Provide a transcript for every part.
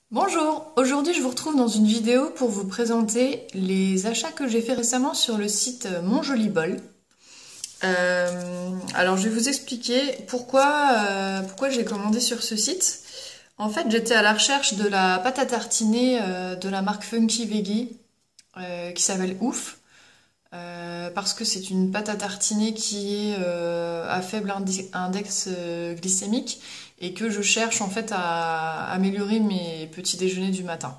Bonjour, aujourd'hui je vous retrouve dans une vidéo pour vous présenter les achats que j'ai fait récemment sur le site Mon Joli Bol. Alors je vais vous expliquer pourquoi j'ai commandé sur ce site. En fait j'étais à la recherche de la pâte à tartiner de la marque Funky Veggie qui s'appelle Ouf. Parce que c'est une pâte à tartiner qui est à faible index glycémique et que je cherche en fait à améliorer mes petits déjeuners du matin.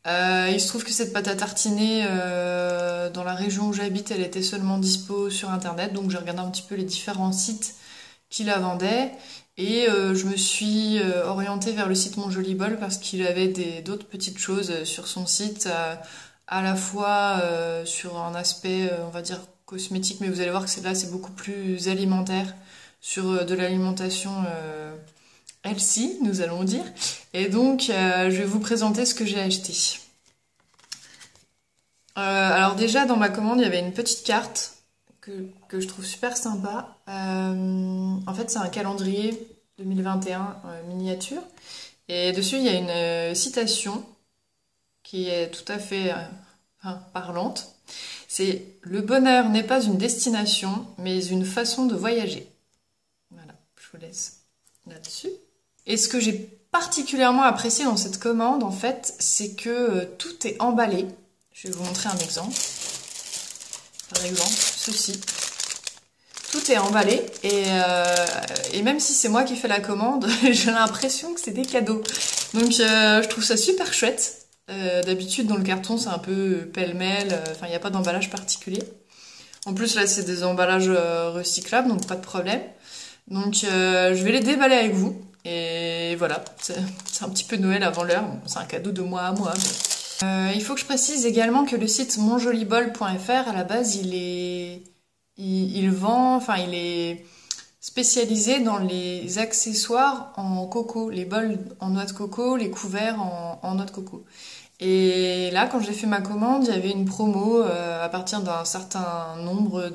Il se trouve que cette pâte à tartiner dans la région où j'habite, elle était seulement dispo sur internet, donc j'ai regardé un petit peu les différents sites qui la vendaient et je me suis orientée vers le site Mon Joli Bol parce qu'il avait d'autres petites choses sur son site, à la fois sur un aspect, on va dire, cosmétique, mais vous allez voir que là c'est beaucoup plus alimentaire, sur de l'alimentation healthy, nous allons dire. Et donc je vais vous présenter ce que j'ai acheté. Alors déjà dans ma commande il y avait une petite carte que je trouve super sympa. En fait c'est un calendrier 2021 miniature et dessus il y a une citation qui est tout à fait parlante. C'est: le bonheur n'est pas une destination mais une façon de voyager. Voilà, je vous laisse là-dessus. Et ce que j'ai particulièrement apprécié dans cette commande en fait c'est que tout est emballé. Je vais vous montrer un exemple. Par exemple, ceci. Tout est emballé et même si c'est moi qui fais la commande, j'ai l'impression que c'est des cadeaux. Donc je trouve ça super chouette. D'habitude dans le carton c'est un peu pêle-mêle, enfin il n'y a pas d'emballage particulier. En plus là c'est des emballages recyclables donc pas de problème. Donc je vais les déballer avec vous. Et voilà, c'est un petit peu Noël avant l'heure. Bon, c'est un cadeau de moi à moi. Mais... il faut que je précise également que le site monjolibol.fr à la base il vend, enfin il est spécialisé dans les accessoires en coco, les bols en noix de coco, les couverts en noix de coco. Et là, quand j'ai fait ma commande, il y avait une promo à partir d'un certain nombre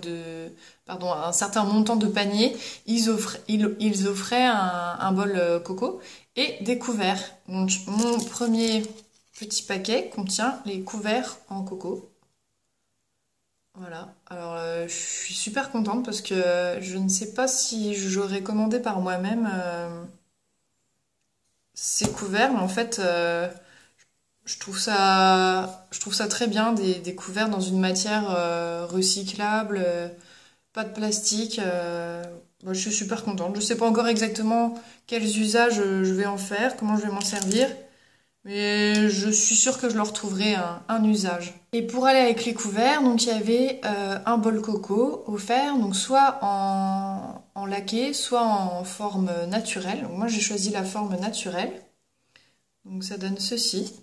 pardon, un certain montant de panier, ils offraient un bol coco et des couverts. Donc mon premier petit paquet contient les couverts en coco. Voilà, alors je suis super contente parce que je ne sais pas si j'aurais commandé par moi-même ces couverts, mais en fait je trouve ça très bien, des couverts dans une matière recyclable, pas de plastique. Moi, je suis super contente. Je sais pas encore exactement quels usages je vais en faire, comment je vais m'en servir. Mais je suis sûre que je leur trouverai un usage. Et pour aller avec les couverts, donc il y avait un bol coco offert, donc soit en laqué, soit en forme naturelle. Donc moi j'ai choisi la forme naturelle. Donc ça donne ceci.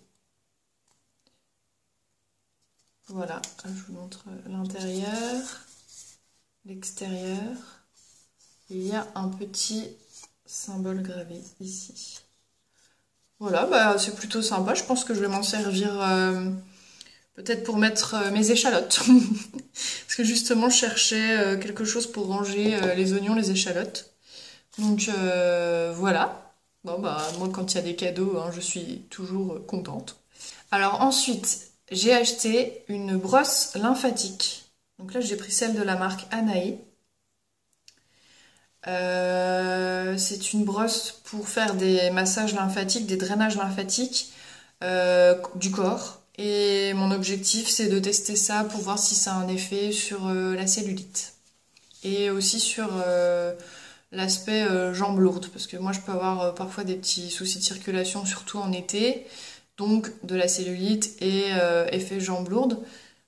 Voilà, je vous montre l'intérieur, l'extérieur. Il y a un petit symbole gravé ici. Voilà, bah, c'est plutôt sympa. Je pense que je vais m'en servir peut-être pour mettre mes échalotes. Parce que justement, je cherchais quelque chose pour ranger les oignons, les échalotes. Donc voilà. Bon, bah, moi, quand il y a des cadeaux, hein, je suis toujours contente. Alors ensuite, j'ai acheté une brosse lymphatique. Donc là, j'ai pris celle de la marque Anae. C'est une brosse pour faire des massages lymphatiques, des drainages lymphatiques du corps. Et mon objectif, c'est de tester ça pour voir si ça a un effet sur la cellulite. Et aussi sur l'aspect jambes lourdes. Parce que moi, je peux avoir parfois des petits soucis de circulation, surtout en été. Donc de la cellulite et effet jambes lourdes.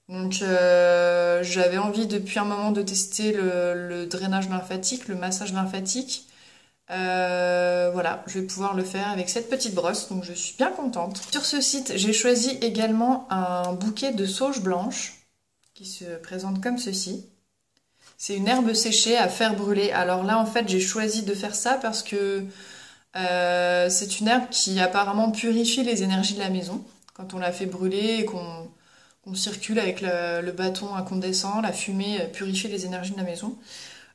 Donc j'avais envie depuis un moment de tester le drainage lymphatique, le massage lymphatique. Voilà, je vais pouvoir le faire avec cette petite brosse, donc je suis bien contente. Sur ce site, j'ai choisi également un bouquet de sauge blanche qui se présente comme ceci. C'est une herbe séchée à faire brûler. Alors là, en fait, j'ai choisi de faire ça parce que c'est une herbe qui apparemment purifie les énergies de la maison. Quand on la fait brûler et qu'on circule avec le bâton incandescent, la fumée purifie les énergies de la maison.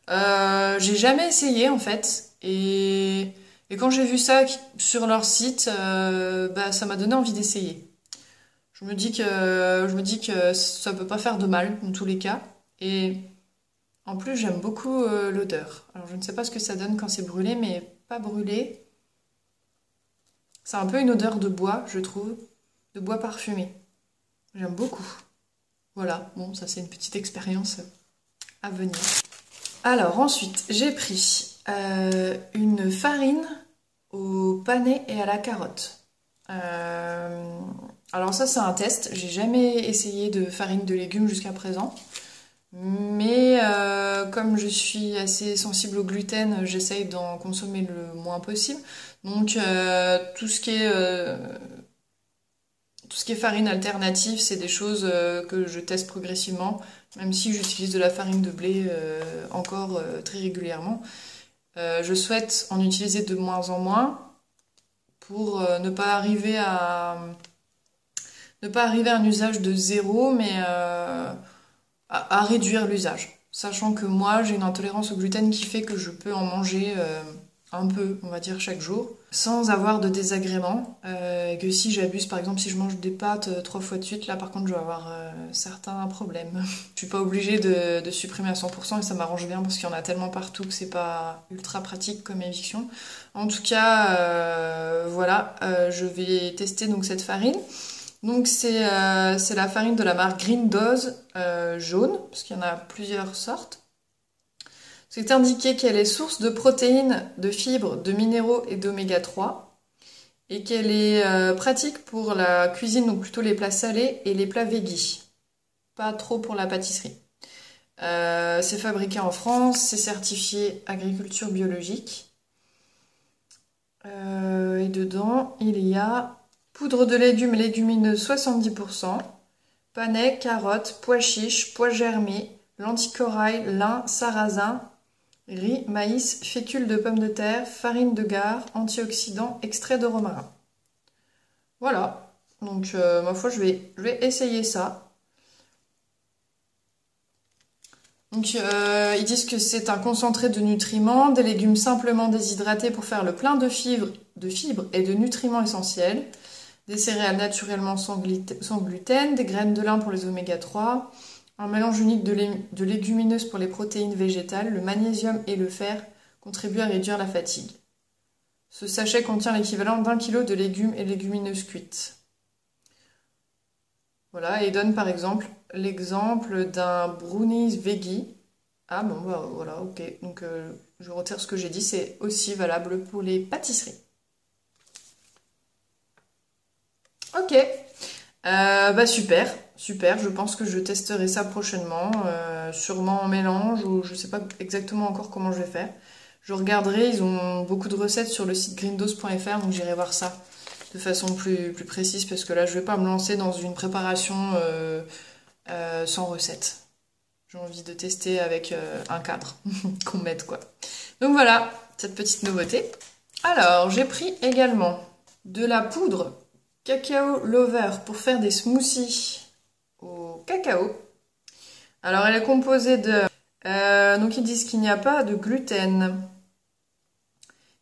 J'ai jamais essayé en fait et Et quand j'ai vu ça sur leur site, bah, ça m'a donné envie d'essayer. Je me dis que ça peut pas faire de mal dans tous les cas. Et en plus, j'aime beaucoup l'odeur. Alors, je ne sais pas ce que ça donne quand c'est brûlé, mais pas brûlé. C'est un peu une odeur de bois, je trouve, de bois parfumé. J'aime beaucoup. Voilà, bon, ça c'est une petite expérience à venir. Alors ensuite, j'ai pris une farine au panais et à la carotte. Alors ça c'est un test, j'ai jamais essayé de farine de légumes jusqu'à présent. Mais comme je suis assez sensible au gluten, j'essaye d'en consommer le moins possible. Donc tout ce qui est farine alternative, c'est des choses que je teste progressivement, même si j'utilise de la farine de blé encore très régulièrement. Je souhaite en utiliser de moins en moins pour ne pas arriver à un usage de zéro, mais à réduire l'usage. Sachant que moi, j'ai une intolérance au gluten qui fait que je peux en manger un peu, on va dire, chaque jour, sans avoir de désagréments. Et que si j'abuse, par exemple, si je mange des pâtes 3 fois de suite, là par contre, je vais avoir certains problèmes. Je suis pas obligée de supprimer à 100% et ça m'arrange bien parce qu'il y en a tellement partout que c'est pas ultra pratique comme éviction. En tout cas, voilà, je vais tester donc cette farine. Donc c'est la farine de la marque Green Dose jaune, parce qu'il y en a plusieurs sortes. C'est indiqué qu'elle est source de protéines, de fibres, de minéraux et d'oméga 3. Et qu'elle est pratique pour la cuisine, donc plutôt les plats salés et les plats veggie. Pas trop pour la pâtisserie. C'est fabriqué en France, c'est certifié agriculture biologique. Et dedans, il y a poudre de légumes et légumineuses 70%, panais, carottes, pois chiches, pois germés, lentilles corail, lin, sarrasin, riz, maïs, fécule de pommes de terre, farine de gare, antioxydants, extrait de romarin. Voilà, donc ma foi je vais essayer ça. Donc ils disent que c'est un concentré de nutriments, des légumes simplement déshydratés pour faire le plein de fibres et de nutriments essentiels, des céréales naturellement sans gluten, des graines de lin pour les oméga 3, un mélange unique de légumineuses pour les protéines végétales, le magnésium et le fer contribuent à réduire la fatigue. Ce sachet contient l'équivalent d'1 kg de légumes et légumineuses cuites. Voilà, et donne par exemple l'exemple d'un brownies veggie. Ah bon, bah voilà, ok. Donc je retire ce que j'ai dit, c'est aussi valable pour les pâtisseries. Ok, bah super, super, je pense que je testerai ça prochainement, sûrement en mélange ou je sais pas exactement encore comment je vais faire. Je regarderai, ils ont beaucoup de recettes sur le site greendose.fr, donc j'irai voir ça de façon plus précise parce que là je vais pas me lancer dans une préparation sans recette. J'ai envie de tester avec un cadre qu'on mette quoi. Donc voilà, cette petite nouveauté. Alors, j'ai pris également de la poudre Cacao Lover pour faire des smoothies au cacao. Alors elle est composée de... donc ils disent qu'il n'y a pas de gluten,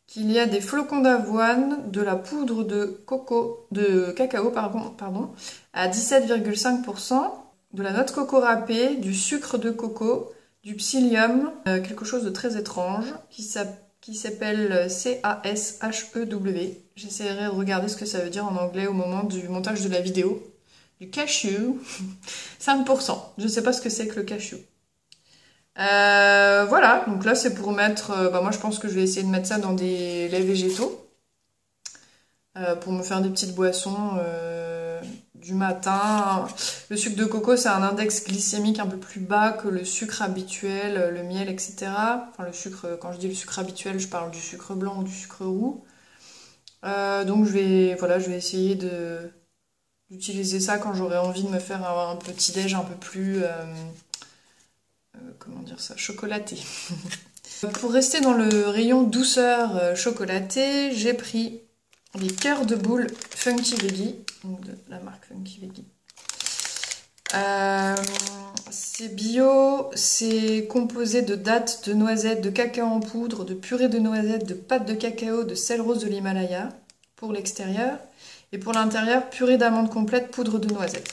qu'il y a des flocons d'avoine, de la poudre de cacao pardon, à 17,5%, de la noix de coco râpée, du sucre de coco, du psyllium, quelque chose de très étrange qui s'appelle CASHEW. J'essaierai de regarder ce que ça veut dire en anglais au moment du montage de la vidéo. Du cashew, 5%. Je ne sais pas ce que c'est que le cashew. Voilà, donc là c'est pour mettre... moi je pense que je vais essayer de mettre ça dans des laits végétaux. Pour me faire des petites boissons du matin. Le sucre de coco, c'est un index glycémique un peu plus bas que le sucre habituel, le miel, etc. Enfin, le sucre, quand je dis le sucre habituel, je parle du sucre blanc ou du sucre roux. Donc je vais essayer d'utiliser ça quand j'aurai envie de me faire un petit déj un peu plus, comment dire ça, chocolaté. Pour rester dans le rayon douceur chocolatée, j'ai pris les cœurs de boule Funky Veggie, donc de la marque Funky Veggie. C'est bio, c'est composé de dattes, de noisettes, de cacao en poudre, de purée de noisettes, de pâte de cacao, de sel rose de l'Himalaya pour l'extérieur. Et pour l'intérieur, purée d'amandes complète, poudre de noisettes.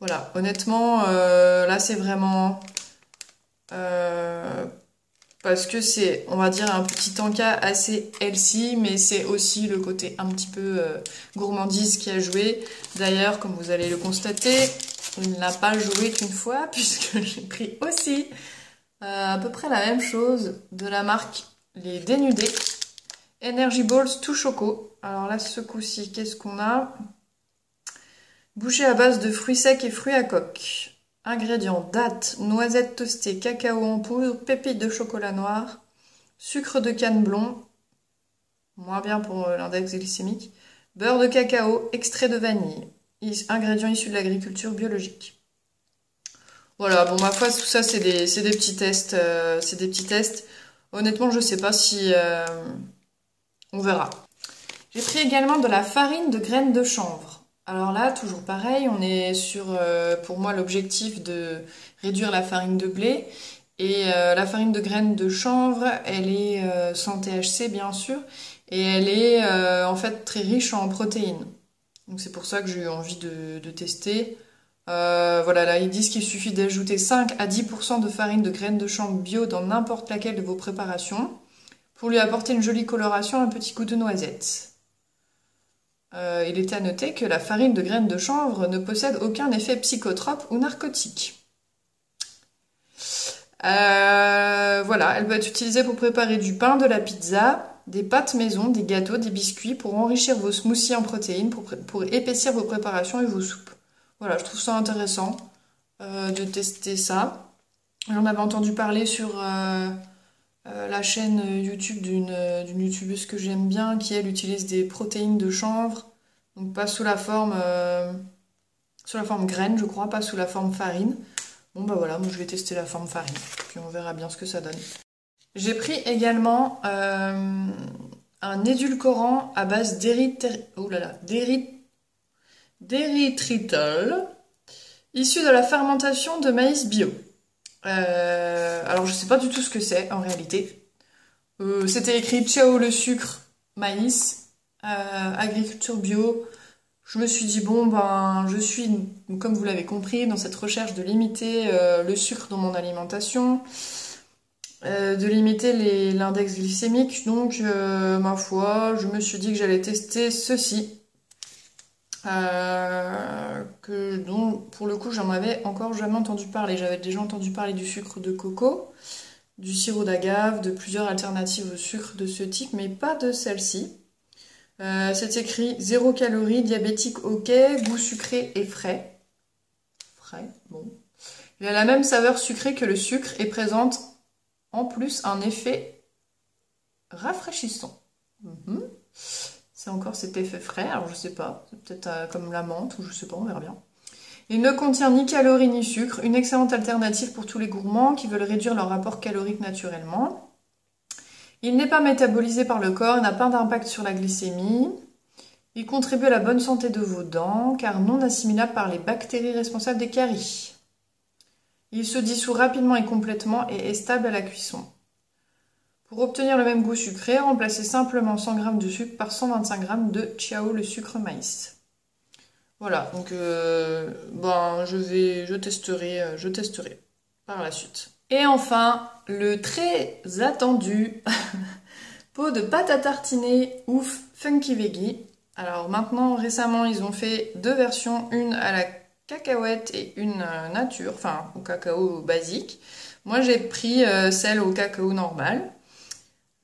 Voilà, honnêtement, là c'est vraiment... parce que c'est, on va dire, un petit encas assez healthy, mais c'est aussi le côté un petit peu gourmandise qui a joué. D'ailleurs, comme vous allez le constater, il n'a pas joué qu'une fois, puisque j'ai pris aussi à peu près la même chose de la marque Les Dénudés. Energy Balls tout choco. Alors là, ce coup-ci, qu'est-ce qu'on a? Bouchée à base de fruits secs et fruits à coque. Ingrédients: dattes, noisettes toastées, cacao en poudre, pépites de chocolat noir, sucre de canne blond, moins bien pour l'index glycémique, beurre de cacao, extrait de vanille. Ingrédients issus de l'agriculture biologique. Voilà, bon, ma foi, tout ça, c'est des petits tests. C'est des petits tests. Honnêtement, je sais pas si... on verra. J'ai pris également de la farine de graines de chanvre. Alors là, toujours pareil, on est sur, pour moi, l'objectif de réduire la farine de blé. Et la farine de graines de chanvre, elle est sans THC, bien sûr. Et elle est en fait très riche en protéines. Donc c'est pour ça que j'ai eu envie de tester. Voilà, là ils disent qu'il suffit d'ajouter 5 à 10% de farine de graines de chanvre bio dans n'importe laquelle de vos préparations pour lui apporter une jolie coloration et un petit goût de noisette. Il était à noter que la farine de graines de chanvre ne possède aucun effet psychotrope ou narcotique. Voilà, elle peut être utilisée pour préparer du pain, de la pizza, des pâtes maison, des gâteaux, des biscuits, pour enrichir vos smoothies en protéines, pour épaissir vos préparations et vos soupes. Voilà, je trouve ça intéressant de tester ça. J'en avais entendu parler sur la chaîne YouTube d'une youtubeuse que j'aime bien, qui elle utilise des protéines de chanvre, donc pas sous la forme graine, je crois, pas sous la forme farine. Bon bah voilà, moi je vais tester la forme farine, puis on verra bien ce que ça donne. J'ai pris également un édulcorant à base d'érythritol, issu de la fermentation de maïs bio. Alors je sais pas du tout ce que c'est en réalité. C'était écrit ciao le sucre, maïs, agriculture bio. Je me suis dit bon ben je suis, comme vous l'avez compris, dans cette recherche de limiter le sucre dans mon alimentation, de limiter l'index glycémique. Donc ma foi, je me suis dit que j'allais tester ceci. Dont pour le coup j'en avais encore jamais entendu parler. J'avais déjà entendu parler du sucre de coco, du sirop d'agave, de plusieurs alternatives au sucre de ce type, mais pas de celle-ci. C'est écrit 0 calories, diabétique ok, goût sucré et frais. Frais, bon. Il a la même saveur sucrée que le sucre et présente en plus un effet rafraîchissant. C'est encore cet effet frais, alors je sais pas, c'est peut-être comme la menthe ou je sais pas, on verra bien. Il ne contient ni calories ni sucre, une excellente alternative pour tous les gourmands qui veulent réduire leur rapport calorique naturellement. Il n'est pas métabolisé par le corps et n'a pas d'impact sur la glycémie. Il contribue à la bonne santé de vos dents, car non assimilable par les bactéries responsables des caries. Il se dissout rapidement et complètement et est stable à la cuisson. Pour obtenir le même goût sucré, remplacez simplement 100 g de sucre par 125 g de ciao le sucre maïs. Voilà, donc je testerai par la suite. Et enfin, le très attendu pot de pâte à tartiner ouf funky veggie. Alors maintenant, récemment, ils ont fait deux versions, une à la cacahuète et une nature, enfin au cacao basique. Moi, j'ai pris celle au cacao normal.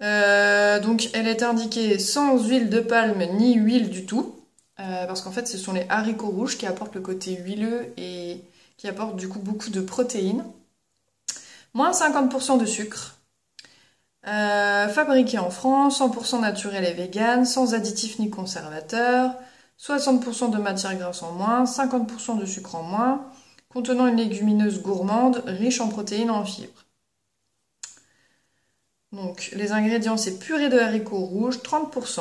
Donc, elle est indiquée sans huile de palme ni huile du tout. Parce qu'en fait, ce sont les haricots rouges qui apportent le côté huileux et qui apportent du coup beaucoup de protéines. Moins 50% de sucre. Fabriqué en France, 100% naturel et vegan, sans additifs ni conservateurs. 60% de matière grasse en moins, 50% de sucre en moins. Contenant une légumineuse gourmande, riche en protéines et en fibres. Donc, les ingrédients, c'est purée de haricots rouges, 30%.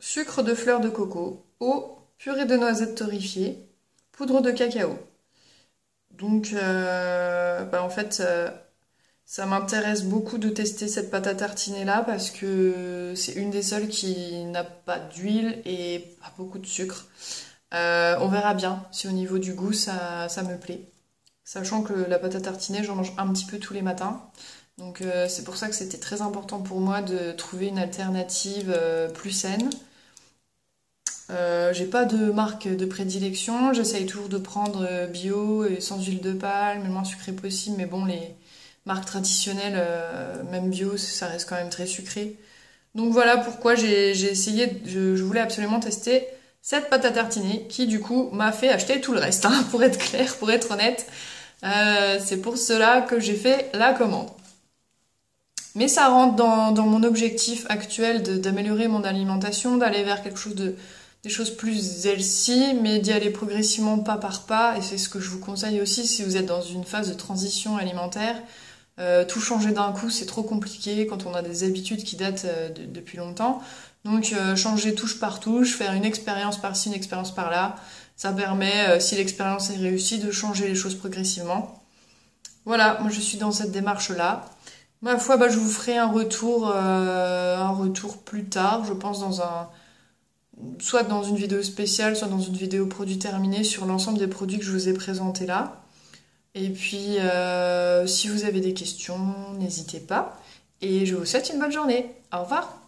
Sucre de fleur de coco, eau, purée de noisettes torréfiées, poudre de cacao. Donc, en fait, ça m'intéresse beaucoup de tester cette pâte à tartiner là parce que c'est une des seules qui n'a pas d'huile et pas beaucoup de sucre. On verra bien si au niveau du goût ça me plaît. Sachant que la pâte à tartiner, j'en mange un petit peu tous les matins. Donc c'est pour ça que c'était très important pour moi de trouver une alternative plus saine. J'ai pas de marque de prédilection, j'essaye toujours de prendre bio et sans huile de palme, le moins sucré possible, mais bon, les marques traditionnelles, même bio, ça reste quand même très sucré. Donc voilà pourquoi j'ai essayé, je voulais absolument tester cette pâte à tartiner qui du coup m'a fait acheter tout le reste, hein, pour être clair, pour être honnête. C'est pour cela que j'ai fait la commande. Mais ça rentre dans mon objectif actuel d'améliorer mon alimentation, d'aller vers quelque chose des choses plus healthy, mais d'y aller progressivement pas par pas. Et c'est ce que je vous conseille aussi si vous êtes dans une phase de transition alimentaire. Tout changer d'un coup, c'est trop compliqué quand on a des habitudes qui datent depuis longtemps. Donc changer touche par touche, faire une expérience par-ci, une expérience par-là. Ça permet, si l'expérience est réussie, de changer les choses progressivement. Voilà, moi je suis dans cette démarche-là. Ma foi, je vous ferai un retour plus tard, je pense soit dans une vidéo spéciale, soit dans une vidéo produit terminé sur l'ensemble des produits que je vous ai présentés là. Et puis, si vous avez des questions, n'hésitez pas. Et je vous souhaite une bonne journée. Au revoir!